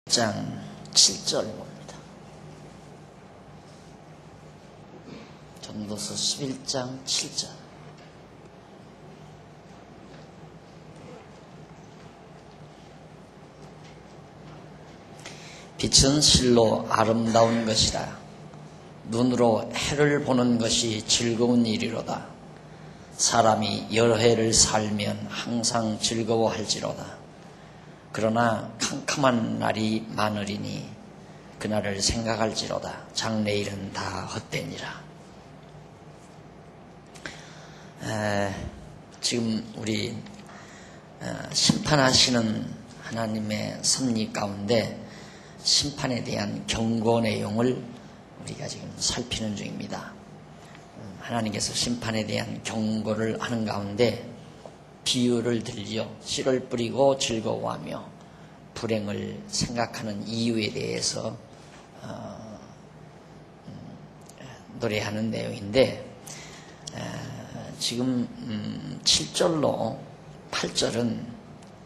장 7절 봅니다. 전도서 11장 7절. 빛은 실로 아름다운 것이라. 눈으로 해를 보는 것이 즐거운 일이로다. 사람이 여러 해를 살면 항상 즐거워할지로다. 그러나 캄캄한 날이 많으리니 그날을 생각할지로다. 장래일은 다 헛되니라. 지금 우리 심판하시는 하나님의 섭리 가운데 심판에 대한 경고 내용을 우리가 지금 살피는 중입니다. 하나님께서 심판에 대한 경고를 하는 가운데 비유를 들려 씨를 뿌리고 즐거워하며 불행을 생각하는 이유에 대해서 노래하는 내용인데, 지금 7절로 8절은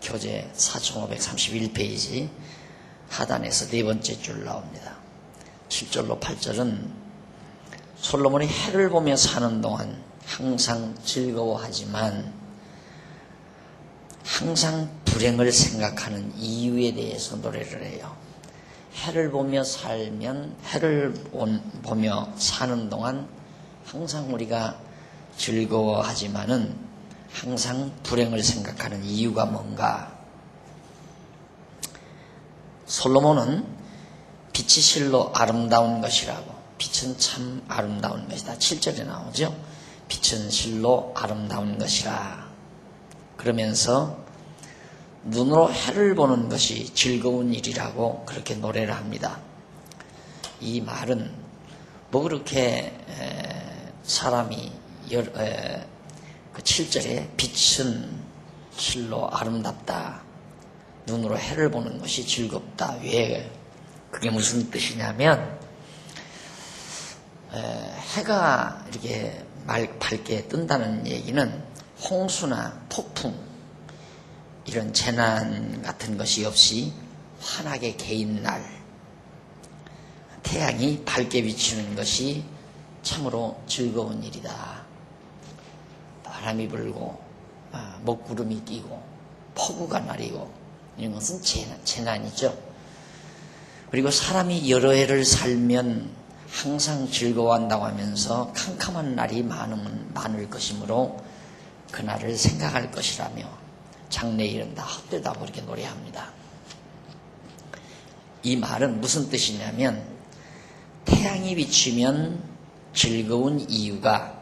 교재 4531페이지 하단에서 네 번째 줄 나옵니다. 7절로 8절은 솔로몬이 해를 보며 사는 동안 항상 즐거워하지만 항상 불행을 생각하는 이유에 대해서 노래를 해요. 해를 보며 살면, 해를 보며 사는 동안 항상 우리가 즐거워하지만은 항상 불행을 생각하는 이유가 뭔가? 솔로몬은 빛이 실로 아름다운 것이라고. 빛은 참 아름다운 것이다. 7절에 나오죠. 빛은 실로 아름다운 것이라. 그러면서 눈으로 해를 보는 것이 즐거운 일이라고 그렇게 노래를 합니다. 이 말은 뭐 그렇게 사람이 그 7절에 빛은 실로 아름답다. 눈으로 해를 보는 것이 즐겁다. 왜? 그게 무슨 뜻이냐면 해가 이렇게 밝게 뜬다는 얘기는 홍수나 폭풍 이런 재난 같은 것이 없이 환하게 개인 날 태양이 밝게 비치는 것이 참으로 즐거운 일이다. 바람이 불고 먹구름이 끼고 폭우가 내리고 이런 것은 재난이죠. 그리고 사람이 여러 해를 살면 항상 즐거워한다고 하면서 캄캄한 날이 많을 것이므로 그날을 생각할 것이라며 장래일은 다 헛되다고 이렇게 노래합니다. 이 말은 무슨 뜻이냐면 태양이 비치면 즐거운 이유가,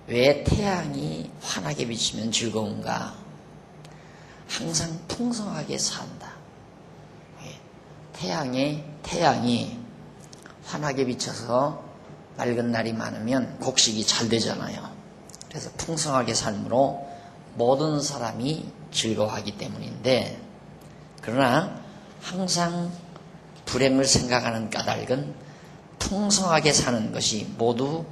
왜 태양이 환하게 비치면 즐거운가? 항상 풍성하게 산다. 태양이 환하게 비쳐서 맑은 날이 많으면 곡식이 잘 되잖아요. 그래서 풍성하게 삶으로 모든 사람이 즐거워하기 때문인데, 그러나 항상 불행을 생각하는 까닭은 풍성하게 사는 것이 모두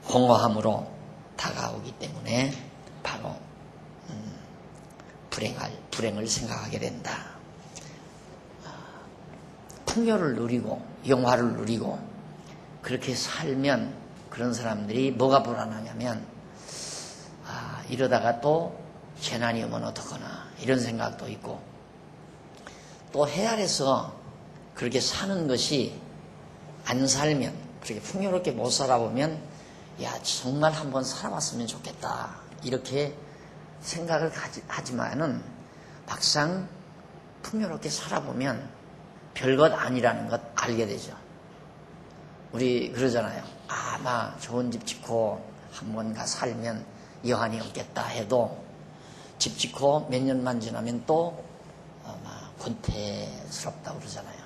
공허함으로 다가오기 때문에 바로 불행을 생각하게 된다. 풍요를 누리고 영화를 누리고 그렇게 살면 그런 사람들이 뭐가 불안하냐면 이러다가 또 재난이 오면 어떡하나 이런 생각도 있고, 또 해 아래서 그렇게 사는 것이 안 살면, 그렇게 풍요롭게 못 살아보면 정말 한번 살아봤으면 좋겠다 이렇게 생각을 하지만은 막상 풍요롭게 살아보면 별것 아니라는 것 알게 되죠. 우리 그러잖아요. 아마 좋은 집 짓고 한번 가 살면 여한이 없겠다 해도 집 짓고 몇 년만 지나면 또 아마 권태스럽다고 그러잖아요.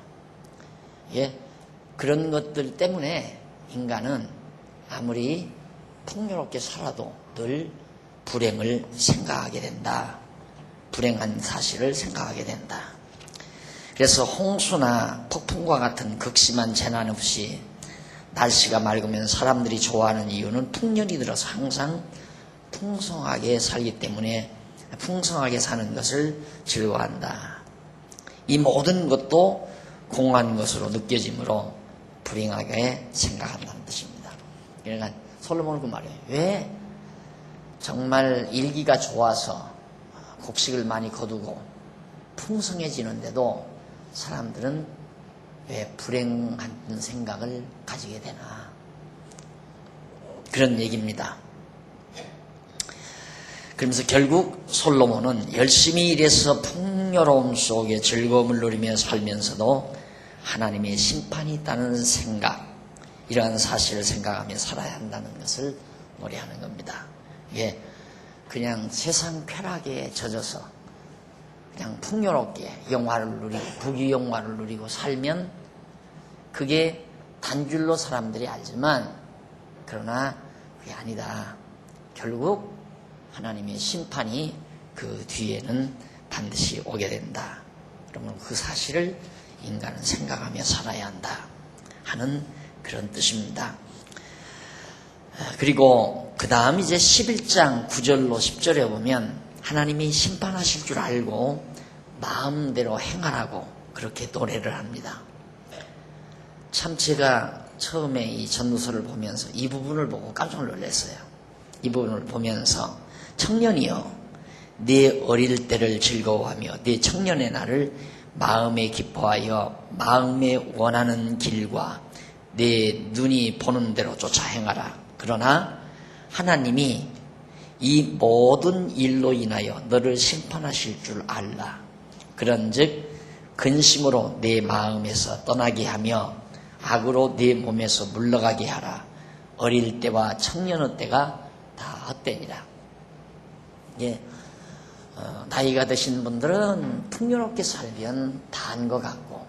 그런 것들 때문에 인간은 아무리 풍요롭게 살아도 늘 불행을 생각하게 된다. 불행한 사실을 생각하게 된다. 그래서 홍수나 폭풍과 같은 극심한 재난 없이 날씨가 맑으면 사람들이 좋아하는 이유는 풍년이 들어서 항상 풍성하게 살기 때문에 풍성하게 사는 것을 즐거워한다. 이 모든 것도 공허한 것으로 느껴지므로 불행하게 생각한다는 뜻입니다. 그러니까 솔로몬은 그 말이에요. 왜 정말 일기가 좋아서 곡식을 많이 거두고 풍성해지는데도 사람들은 왜 불행한 생각을 가지게 되나, 그런 얘기입니다. 그러면서 결국 솔로몬은 열심히 일해서 풍요로움 속에 즐거움을 누리며 살면서도 하나님의 심판이 있다는 생각, 이러한 사실을 생각하며 살아야 한다는 것을 노래하는 겁니다. 이게 그냥 세상 쾌락에 젖어서 그냥 풍요롭게 영화를 누리고 부귀영화를 누리고 살면 그게 단줄로 사람들이 알지만, 그러나 그게 아니다. 결국 하나님의 심판이 그 뒤에는 반드시 오게 된다. 그러면 그 사실을 인간은 생각하며 살아야 한다 하는 그런 뜻입니다. 그리고 그 다음 이제 11장 9절로 10절에 보면 하나님이 심판하실 줄 알고 마음대로 행하라고 그렇게 노래를 합니다. 참 제가 처음에 이 전도서를 보면서 이 부분을 보고 깜짝 놀랐어요. 이 부분을 보면서 청년이여, 네 어릴 때를 즐거워하며 네 청년의 날을 마음에 기뻐하여 마음에 원하는 길과 내 눈이 보는 대로 쫓아 행하라. 그러나 하나님이 이 모든 일로 인하여 너를 심판하실 줄 알라. 그런즉 근심으로 내 마음에서 떠나게 하며 악으로 네 몸에서 물러가게 하라. 어릴 때와 청년의 때가 다 헛되니라. 예, 나이가 드신 분들은 풍요롭게 살면 다 한 것 같고,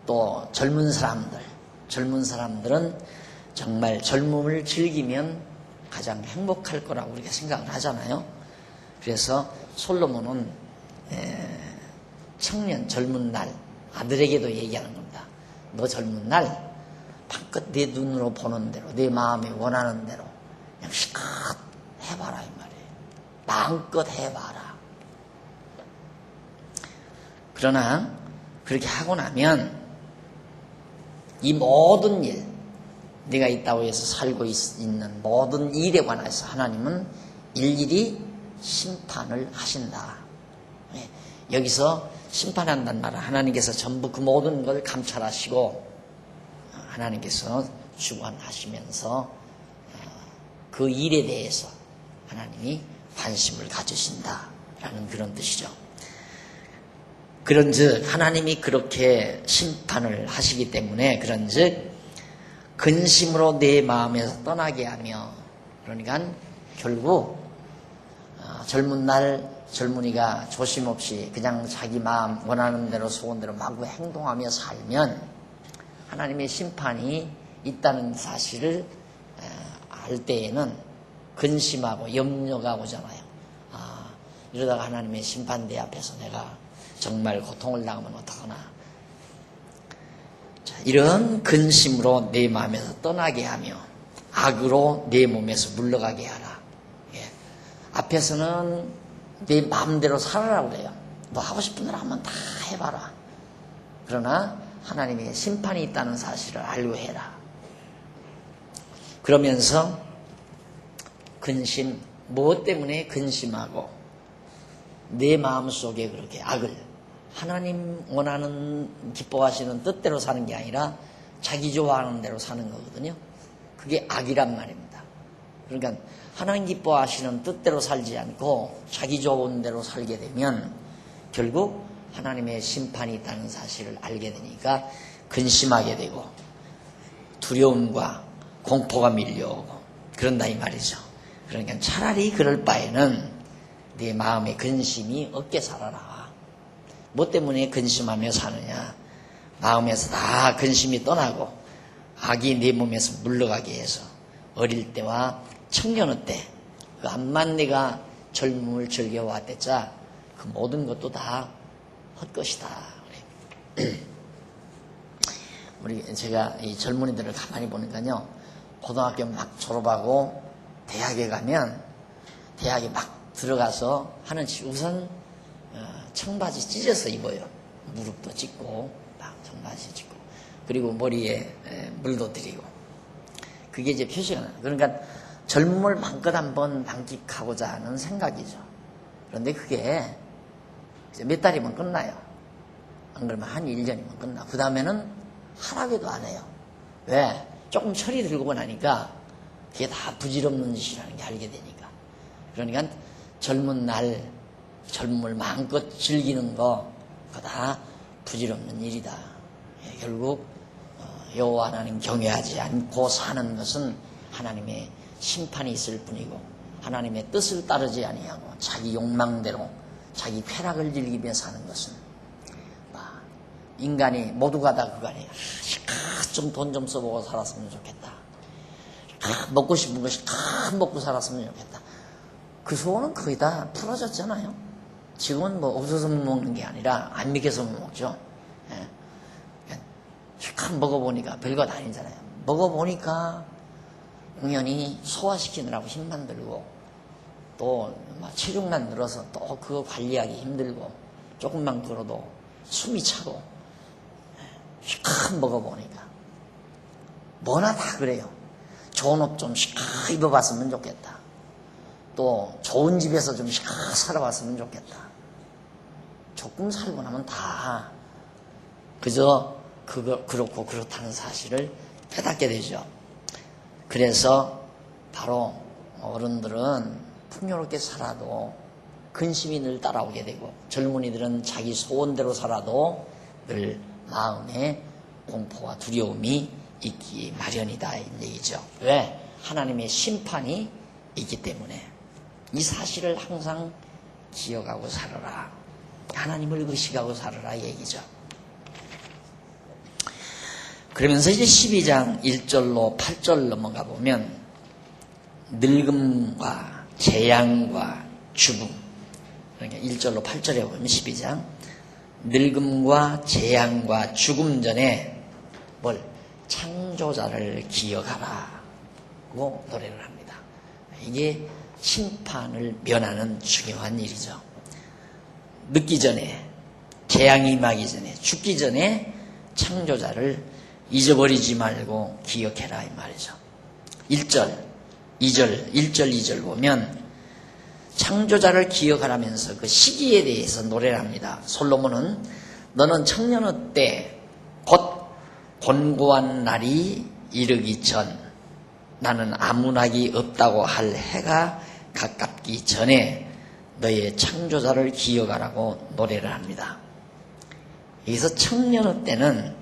또 젊은 사람들은 정말 젊음을 즐기면 가장 행복할 거라고 우리가 생각을 하잖아요. 그래서 솔로몬은 청년, 젊은 날 아들에게도 얘기하는 겁니다. 너 젊은 날 방껏 내 눈으로 보는 대로, 내 마음에 원하는 대로 그냥 실컷 해봐라 이 말이에요. 마음껏 해봐라. 그러나 그렇게 하고 나면 이 모든 일, 네가 이 땅에서 살고 있는 모든 일에 관해서 하나님은 일일이 심판을 하신다. 여기서 심판한다는 말은 하나님께서 전부 그 모든 걸 감찰하시고 하나님께서 주관하시면서 그 일에 대해서 하나님이 관심을 가지신다라는 그런 뜻이죠. 그런즉 하나님이 그렇게 심판을 하시기 때문에 그런즉 근심으로 내 마음에서 떠나게 하며, 그러니까 결국 젊은 날 젊은이가 조심 없이 그냥 자기 마음 원하는 대로 소원대로 마구 행동하며 살면 하나님의 심판이 있다는 사실을 알 때에는 근심하고 염려가 오잖아요. 이러다가 하나님의 심판대 앞에서 내가 정말 고통을 당하면 어떡하나. 자, 이런 근심으로 내 마음에서 떠나게 하며 악으로 내 몸에서 물러가게 하라. 예. 앞에서는 내 마음대로 살아라 그래요. 너 하고 싶은 대로 한번 다 해봐라. 그러나 하나님의 심판이 있다는 사실을 알고 해라. 그러면서 근심, 무엇 때문에 근심하고 내 마음속에 그렇게 악을, 하나님 원하는 기뻐하시는 뜻대로 사는 게 아니라 자기 좋아하는 대로 사는 거거든요. 그게 악이란 말입니다. 그러니까 하나님 기뻐하시는 뜻대로 살지 않고 자기 좋은 대로 살게 되면 결국 하나님의 심판이 있다는 사실을 알게 되니까 근심하게 되고 두려움과 공포가 밀려오고 그런다 이 말이죠. 그러니까 차라리 그럴 바에는 네 마음의 근심이 없게 살아라. 뭐 때문에 근심하며 사느냐? 마음에서 다 근심이 떠나고 악이 내 몸에서 물러가게 해서 어릴 때와 청년의 때 그 암만 내가 젊음을 즐겨왔댔자 그 모든 것도 다 헛것이다. 제가 이 젊은이들을 가만히 보니까요, 고등학교 막 졸업하고 대학에 가면 대학에 막 들어가서 하는 짓이 우선 청바지 찢어서 입어요. 무릎도 찢고 막 정말 마시고 그리고 머리에 물도 드리고 그게 이제 표시가 나요. 그러니까 젊음을 마음껏 한번 만끽하고자 하는 생각이죠. 그런데 그게 이제 몇 달이면 끝나요. 안 그러면 한 1년이면 끝나. 그 다음에는 하라고도 안 해요. 왜? 조금 철이 들고 나니까 그게 다 부질없는 짓이라는 게 알게 되니까. 그러니까 젊은 날 젊음을 마음껏 즐기는 거 그거 다 부질없는 일이다. 결국 여호와 하나님 경외하지 않고 사는 것은 하나님의 심판이 있을 뿐이고 하나님의 뜻을 따르지 아니하고 자기 욕망대로 자기 쾌락을 즐기며 사는 것은 인간이 모두가 다 그간에 좀 돈 좀 써보고 살았으면 좋겠다. 먹고 싶은 것이 다 먹고 살았으면 좋겠다. 그 소원은 거의 다 풀어졌잖아요. 지금은 뭐 없어서 못 먹는 게 아니라 안 믿겨서 못 먹죠. 실컷 먹어보니까 별것 아니잖아요. 먹어보니까 당연히 소화시키느라고 힘만 들고 또 체중만 늘어서 또 그거 관리하기 힘들고 조금만 걸어도 숨이 차고 실컷 먹어보니까 뭐나 다 그래요. 좋은 옷 좀 실컷 입어봤으면 좋겠다. 또 좋은 집에서 좀 실컷 살아봤으면 좋겠다. 조금 살고 나면 다 그저 그렇고 그렇다는 사실을 깨닫게 되죠. 그래서 바로 어른들은 풍요롭게 살아도 근심이 늘 따라오게 되고 젊은이들은 자기 소원대로 살아도 늘 마음에 공포와 두려움이 있기 마련이다 이 얘기죠. 왜? 하나님의 심판이 있기 때문에 이 사실을 항상 기억하고 살아라. 하나님을 의식하고 살아라 이 얘기죠. 그러면서 이제 12장 1절로 8절 넘어가 보면 늙음과 재앙과 죽음, 그러니까 1절로 8절에 보면 12장 늙음과 재앙과 죽음 전에 뭘? 창조자를 기억하라고 노래를 합니다. 이게 심판을 면하는 중요한 일이죠. 늙기 전에, 재앙이 임하기 전에, 죽기 전에 창조자를 잊어버리지 말고 기억해라 이 말이죠. 1절, 2절, 1절, 2절 보면 창조자를 기억하라면서 그 시기에 대해서 노래를 합니다. 솔로몬은 너는 청년의 때 곧 곤고한 날이 이르기 전 나는 아무나기 없다고 할 해가 가깝기 전에 너의 창조자를 기억하라고 노래를 합니다. 여기서 청년의 때는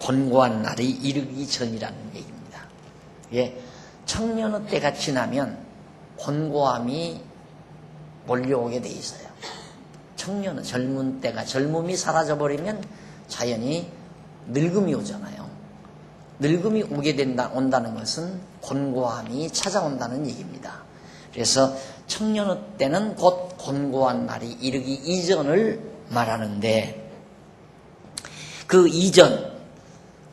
곤고한 날이 이르기 전이라는 얘기입니다. 예, 청년의 때가 지나면 곤고함이 몰려오게 돼 있어요. 청년은 젊은 때가 젊음이 사라져버리면 자연히 늙음이 오잖아요. 늙음이 온다는 것은 곤고함이 찾아온다는 얘기입니다. 그래서 청년의 때는 곧 곤고한 날이 이르기 이전을 말하는데 그 이전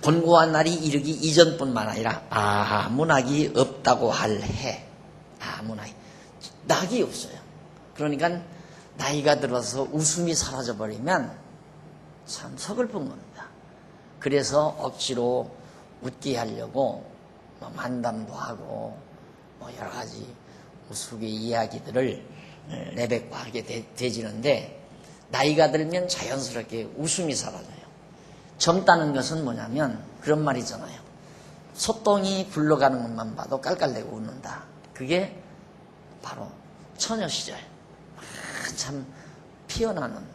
곤고한 날이 이르기 이전뿐만 아니라 아무나기 없다고 할 해. 아무나기 낙이 없어요. 그러니까 나이가 들어서 웃음이 사라져버리면 참 서글픈 겁니다. 그래서 억지로 웃게 하려고 만담도 하고 여러 가지 우스개 이야기들을 내뱉고하게 되지는데 나이가 들면 자연스럽게 웃음이 사라져요. 젊다는 것은 뭐냐면 그런 말이잖아요. 소똥이 굴러가는 것만 봐도 깔깔대고 웃는다. 그게 바로 처녀 시절 참 피어나는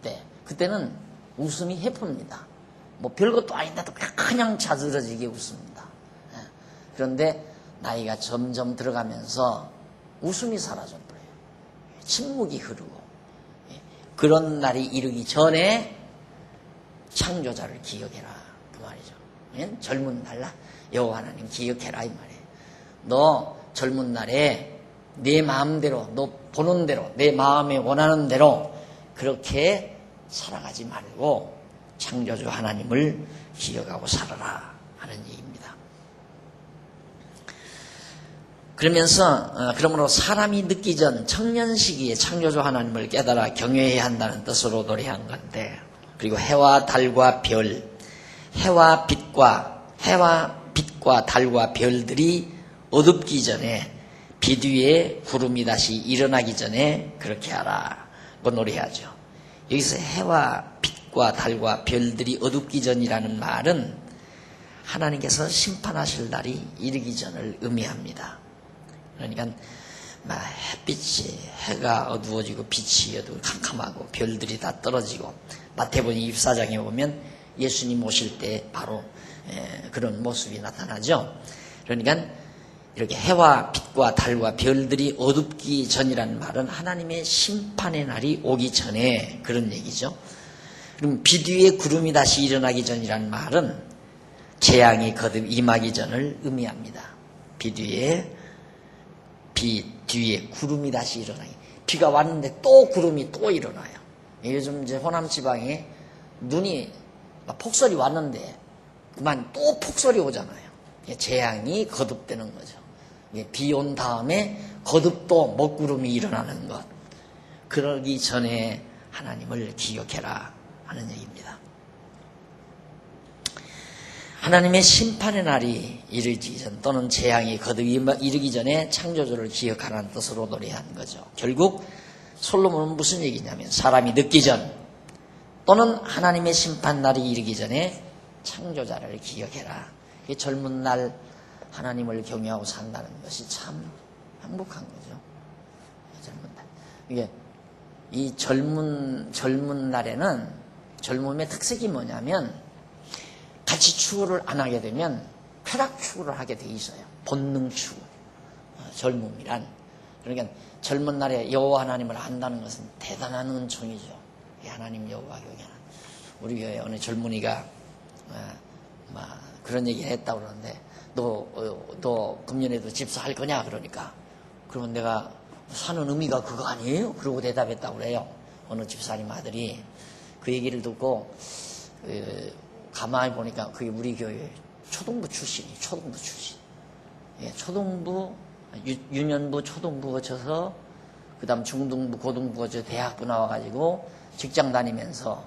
때 그때는 웃음이 해프입니다. 뭐 별것도 아닌데도 그냥 자지러지게 웃습니다. 그런데 나이가 점점 들어가면서 웃음이 사라져버려요. 침묵이 흐르고 그런 날이 이르기 전에 창조자를 기억해라 그 말이죠. 젊은 날 여호와 하나님 기억해라 이 말이에요. 너 젊은 날에 내 마음대로 너 보는 대로 내 마음에 원하는 대로 그렇게 살아가지 말고 창조주 하나님을 기억하고 살아라 하는 얘기입니다. 그러므로 사람이 늦기 전 청년 시기에 창조주 하나님을 깨달아 경외해야 한다는 뜻으로 노래한 건데 그리고 해와 달과 별, 해와 빛과 달과 별들이 어둡기 전에 빛 위에 구름이 다시 일어나기 전에 그렇게 하라고 노래하죠. 여기서 해와 빛과 달과 별들이 어둡기 전이라는 말은 하나님께서 심판하실 날이 이르기 전을 의미합니다. 그러니까 햇빛이 해가 어두워지고 빛이 어두워 캄캄하고 별들이 다 떨어지고 마태복음 24장에 보면 예수님 오실 때 바로 그런 모습이 나타나죠. 그러니까 이렇게 해와 빛과 달과 별들이 어둡기 전이라는 말은 하나님의 심판의 날이 오기 전에 그런 얘기죠. 그럼 빛 위에 구름이 다시 일어나기 전이라는 말은 재앙이 거듭 임하기 전을 의미합니다. 빛 뒤에 구름이 다시 일어나기. 비가 왔는데 또 구름이 또 일어나요. 요즘 이제 호남 지방에 눈이 폭설이 왔는데 그만 또 폭설이 오잖아요. 재앙이 거듭되는 거죠. 비 온 다음에 거듭 또 먹구름이 일어나는 것. 그러기 전에 하나님을 기억해라 하는 얘기입니다. 하나님의 심판의 날이 이르기 전 또는 재앙이 거듭 이르기 전에 창조주를 기억하라는 뜻으로 노래한 거죠. 결국 솔로몬은 무슨 얘기냐면 사람이 늦기 전 또는 하나님의 심판 날이 이르기 전에 창조자를 기억해라. 젊은 날 하나님을 경외하고 산다는 것이 참 행복한 거죠. 젊은 날. 이게 이 젊은 날에는 젊음의 특색이 뭐냐면 같이 추구를 안 하게 되면 쾌락 추구를 하게 돼 있어요. 본능 추구. 젊음이란. 그러니까 젊은 날에 여호와 하나님을 안다는 것은 대단한 은총이죠. 하나님 여호와 경외하는. 우리 교회 어느 젊은이가 그런 얘기를 했다고 그러는데 너 금년에도 집사할 거냐 그러니까 그러면 내가 사는 의미가 그거 아니에요? 그러고 대답했다고 그래요. 어느 집사님 아들이 그 얘기를 듣고 가만히 보니까 그게 우리 교회 초등부 출신이 초등부 출신. 초등부 유년부 초등부 거쳐서 그 다음 중등부 고등부 거쳐 대학부 나와가지고 직장 다니면서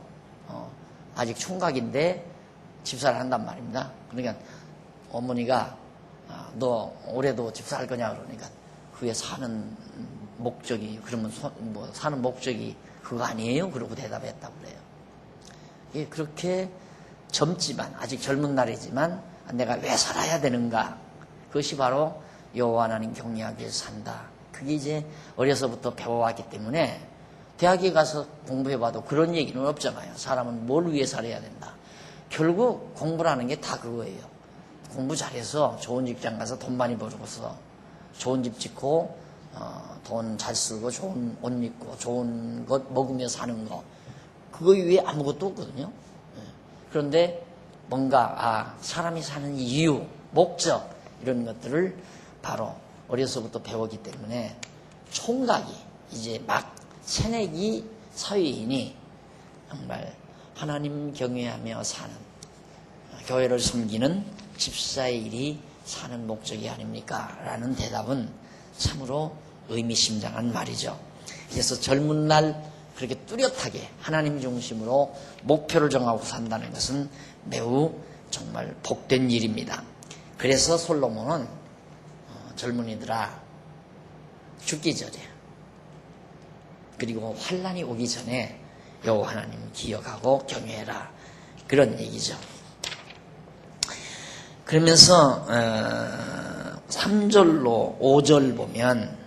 아직 총각인데 집사를 한단 말입니다. 그러니까 어머니가 너 올해도 집사할 거냐 그러니까 그게 사는 목적이 그러면 사는 목적이 그거 아니에요? 그러고 대답했다고 그래요. 그렇게 젊지만 아직 젊은 날이지만 내가 왜 살아야 되는가? 그것이 바로 여호와 하나님 경외하기 위해서 산다. 그게 이제 어려서부터 배워왔기 때문에 대학에 가서 공부해봐도 그런 얘기는 없잖아요. 사람은 뭘 위해 살아야 된다. 결국 공부라는 게 다 그거예요. 공부 잘해서 좋은 직장 가서 돈 많이 벌고서 좋은 집 짓고 돈 잘 쓰고 좋은 옷 입고 좋은 것 먹으며 사는 거 그거 위에 아무것도 없거든요. 그런데 뭔가 사람이 사는 이유, 목적 이런 것들을 바로 어려서부터 배우기 때문에 총각이 이제 막 새내기 사회인이 정말 하나님 경외하며 사는 교회를 섬기는 집사의 일이 사는 목적이 아닙니까? 라는 대답은 참으로 의미심장한 말이죠. 그래서 젊은 날 그렇게 뚜렷하게 하나님 중심으로 목표를 정하고 산다는 것은 매우 정말 복된 일입니다. 그래서 솔로몬은 젊은이들아 죽기 전에 그리고 환난이 오기 전에 여호와 하나님 기억하고 경외해라 그런 얘기죠. 그러면서 3절로 5절 보면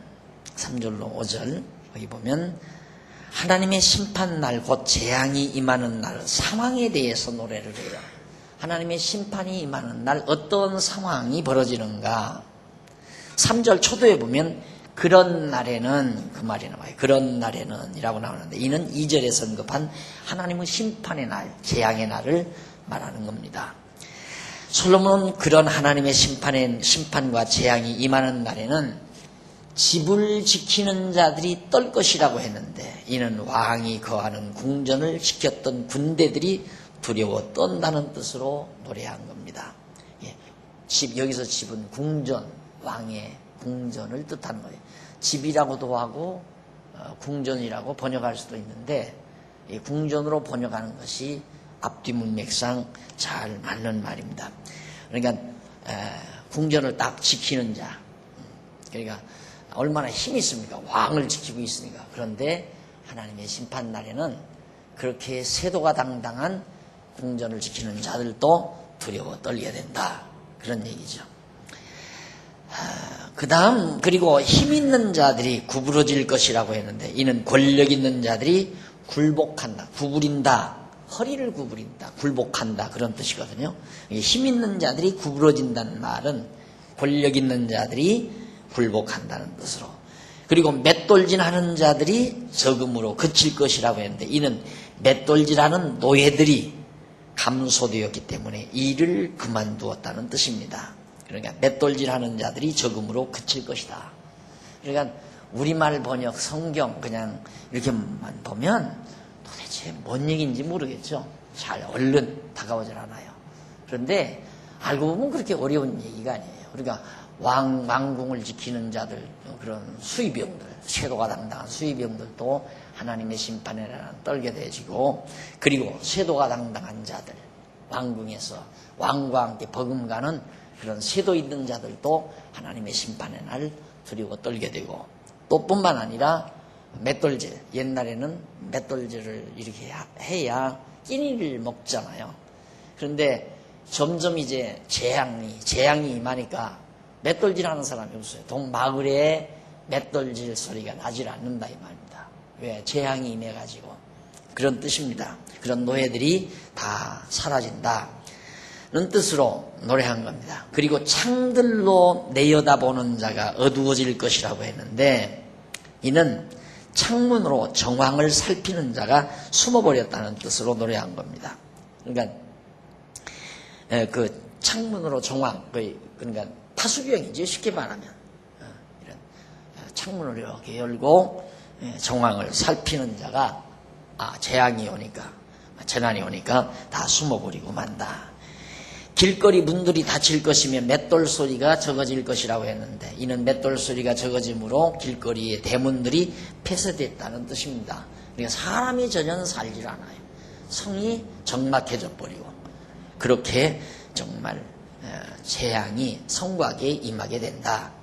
3절로 5절 여기 보면 하나님의 심판날 곧 재앙이 임하는 날 상황에 대해서 노래를 해요. 하나님의 심판이 임하는 날 어떤 상황이 벌어지는가. 3절 초도에 보면 그런 날에는 그 말이 나와요. 그런 날에는 이라고 나오는데 이는 2절에 언급한 하나님의 심판의 날, 재앙의 날을 말하는 겁니다. 솔로몬은 그런 하나님의 심판과 재앙이 임하는 날에는 집을 지키는 자들이 떨 것이라고 했는데 이는 왕이 거하는 궁전을 지켰던 군대들이 두려워 떤다는 뜻으로 노래한 겁니다. 여기서 집은 궁전, 왕의 궁전을 뜻하는 거예요. 집이라고도 하고 궁전이라고 번역할 수도 있는데 궁전으로 번역하는 것이 앞뒤 문맥상 잘 맞는 말입니다. 그러니까 궁전을 딱 지키는 자, 그러니까 얼마나 힘이 있습니까? 왕을 지키고 있으니까. 그런데 하나님의 심판날에는 그렇게 세도가 당당한 궁전을 지키는 자들도 두려워 떨게 된다, 그런 얘기죠. 그 다음, 그리고 힘 있는 자들이 구부러질 것이라고 했는데, 이는 권력 있는 자들이 굴복한다, 구부린다, 허리를 구부린다, 굴복한다, 그런 뜻이거든요. 힘 있는 자들이 구부러진다는 말은 권력 있는 자들이 굴복한다는 뜻으로, 그리고 맷돌질하는 자들이 적음으로 그칠 것이라고 했는데, 이는 맷돌질하는 노예들이 감소되었기 때문에 일을 그만두었다는 뜻입니다. 그러니까 맷돌질하는 자들이 적음으로 그칠 것이다. 그러니까 우리말 번역 성경 그냥 이렇게만 보면 도대체 뭔 얘기인지 모르겠죠. 잘 얼른 다가오질 않아요. 그런데 알고 보면 그렇게 어려운 얘기가 아니에요. 그러니까 왕궁을 지키는 자들, 그런 수의병들, 쇄도가 당당한 수의병들도 하나님의 심판에 떨게 되지고, 그리고 쇄도가 당당한 자들, 왕궁에서 왕과 함께 버금가는 그런 쇄도 있는 자들도 하나님의 심판의 날 두려워 떨게 되고, 또 뿐만 아니라 맷돌질, 옛날에는 맷돌질을 이렇게 해야 끼니를 먹잖아요. 그런데 점점 이제 재앙이 임하니까 맷돌질하는 사람이 없어요. 동마을에 맷돌질 소리가 나질 않는다, 이 말입니다. 왜? 재앙이 임해가지고. 그런 뜻입니다. 그런 노예들이 다 사라진다 는 뜻으로 노래한 겁니다. 그리고 창들로 내려다보는 자가 어두워질 것이라고 했는데, 이는 창문으로 정황을 살피는 자가 숨어버렸다는 뜻으로 노래한 겁니다. 그러니까 그 창문으로 정황, 그러니까 파수병이지, 쉽게 말하면. 이런 창문을 이렇게 열고 정황을 살피는 자가 재앙이 오니까, 재난이 오니까 다 숨어버리고 만다. 길거리 문들이 닫힐 것이며 맷돌 소리가 적어질 것이라고 했는데, 이는 맷돌 소리가 적어짐으로 길거리의 대문들이 폐쇄됐다는 뜻입니다. 그러니까 사람이 전혀 살질 않아요. 성이 적막해져 버리고, 그렇게 정말 재앙이 성곽에 임하게 된다.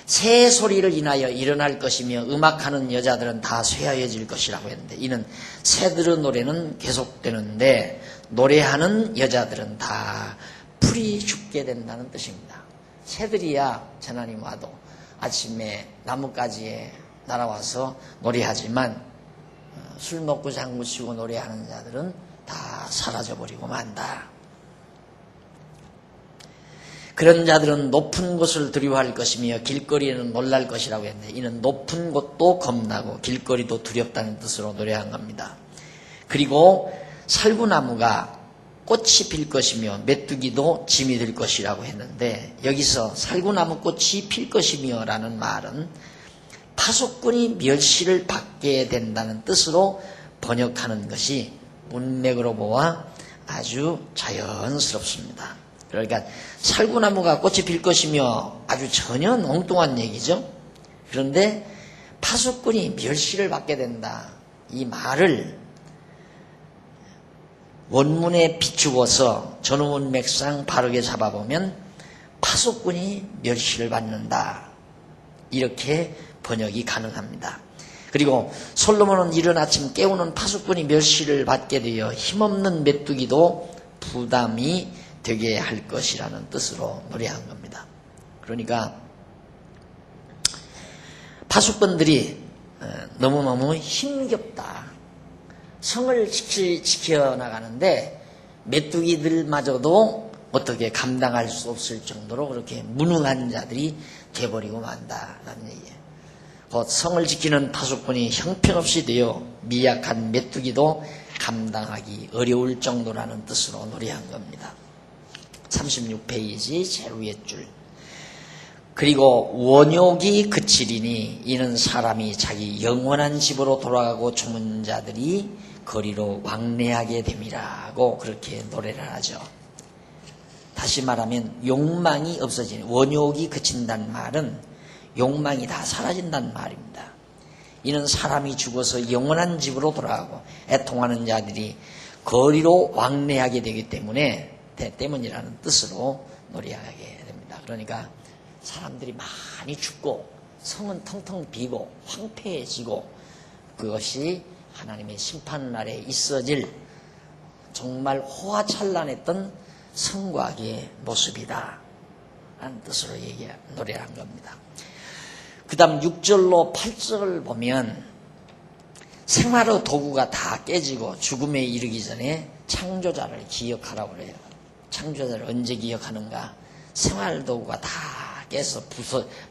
새 소리를 인하여 일어날 것이며 음악하는 여자들은 다 쇠하여질 것이라고 했는데, 이는 새들의 노래는 계속되는데 노래하는 여자들은 다 풀이 죽게 된다는 뜻입니다. 새들이야 재난이 와도 아침에 나뭇가지에 날아와서 노래하지만, 술 먹고 장구 치고 노래하는 자들은 다 사라져버리고 만다. 그런 자들은 높은 곳을 두려워할 것이며 길거리에는 놀랄 것이라고 했는데, 이는 높은 곳도 겁나고 길거리도 두렵다는 뜻으로 노래한 겁니다. 그리고 살구나무가 꽃이 필 것이며 메뚜기도 짐이 될 것이라고 했는데, 여기서 살구나무 꽃이 필 것이며 라는 말은 파수꾼이 멸시를 받게 된다는 뜻으로 번역하는 것이 문맥으로 보아 아주 자연스럽습니다. 그러니까 살구나무가 꽃이 필 것이며 아주 전혀 엉뚱한 얘기죠. 그런데 파수꾼이 멸시를 받게 된다, 이 말을 원문에 비추어서 전원맥상 바르게 잡아보면 파수꾼이 멸시를 받는다, 이렇게 번역이 가능합니다. 그리고 솔로몬은 이른 아침 깨우는 파수꾼이 멸시를 받게 되어 힘없는 메뚜기도 부담이 되게 할 것이라는 뜻으로 노래한 겁니다. 그러니까 파수꾼들이 너무너무 힘겹다. 성을 지켜나가는데 메뚜기들마저도 어떻게 감당할 수 없을 정도로 그렇게 무능한 자들이 돼버리고 만다라는 얘기예요. 곧 성을 지키는 파수꾼이 형편없이 되어 미약한 메뚜기도 감당하기 어려울 정도라는 뜻으로 노래한 겁니다. 36페이지 제일 위에 줄. 그리고 원욕이 그치리니 이는 사람이 자기 영원한 집으로 돌아가고 죽은 자들이 거리로 왕래하게 됨이라고 그렇게 노래를 하죠. 다시 말하면 욕망이 없어지는, 원욕이 그친다는 말은 욕망이 다 사라진다는 말입니다. 이는 사람이 죽어서 영원한 집으로 돌아가고 애통하는 자들이 거리로 왕래하게 되기 때문에 때문이라는 뜻으로 노래하게 됩니다. 그러니까 사람들이 많이 죽고 성은 텅텅 비고 황폐해지고 그것이 하나님의 심판날에 있어질 정말 호화찬란했던 성곽의 모습이다 라는 뜻으로 노래한 겁니다. 그 다음 6절로 8절을 보면 생활의 도구가 다 깨지고 죽음에 이르기 전에 창조자를 기억하라고 그래요. 창조자를 언제 기억하는가? 생활 도구가 다 깨서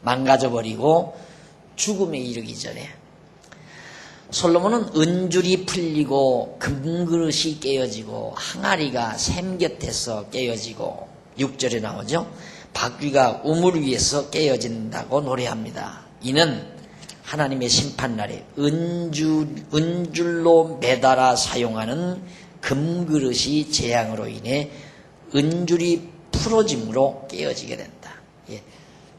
망가져버리고 죽음에 이르기 전에. 솔로몬은 은줄이 풀리고 금그릇이 깨어지고 항아리가 샘 곁에서 깨어지고 6절에 나오죠. 바퀴가 우물 위에서 깨어진다고 노래합니다. 이는 하나님의 심판날에 은줄로 매달아 사용하는 금그릇이 재앙으로 인해 은줄이 풀어짐으로 깨어지게 된다. 예.